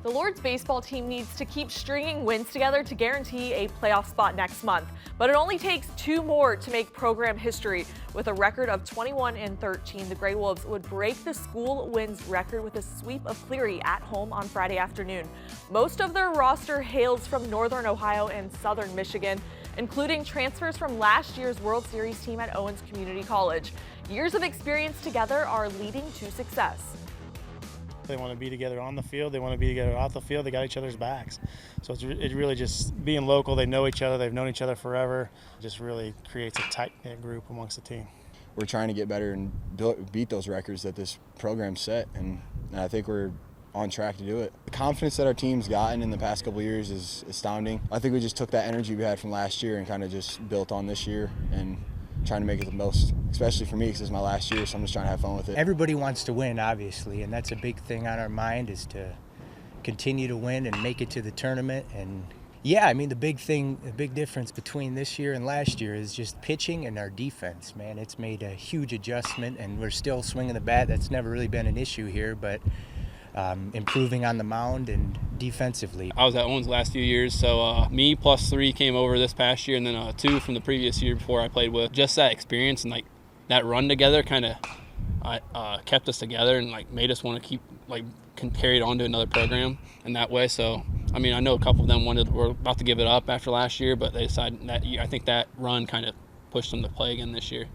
The Lourdes baseball team needs to keep stringing wins together to guarantee a playoff spot next month. But it only takes 2 more to make program history. With a record of 21-13, the Gray Wolves would break the school wins record with a sweep of 𝗲𝗄𝗎 at home on Friday afternoon. Most of their roster hails from Northern Ohio and Southern Michigan, including transfers from last year's World Series team at Owens Community College. Years of experience together are leading to success. They want to be together on the field. They want to be together off the field. They got each other's backs. So it's really just being local. They know each other. They've known each other forever. It just really creates a tight-knit group amongst the team. We're trying to get better and beat those records that this program set, and I think we're on track to do it. The confidence that our team's gotten in the past couple of years is astounding. I think we just took that energy we had from last year and kind of just built on this year and trying to make it the most, especially for me because it's my last year, so I'm just trying to have fun with it. Everybody wants to win, obviously, and that's a big thing on our mind, is to continue to win and make it to the tournament. And yeah, I mean, the big difference between this year and last year is just pitching and our defense, man. It's made a huge adjustment, and we're still swinging the bat. That's never really been an issue here, but improving on the mound and defensively. I was at Owens the last few years, so me plus 3 came over this past year, and then 2 from the previous year before I played with. Just that experience and like that run together kind of kept us together and like made us want to keep carry it on to another program in that way. So I mean, I know a couple of them were about to give it up after last year, but they decided that I think that run kind of pushed them to play again this year.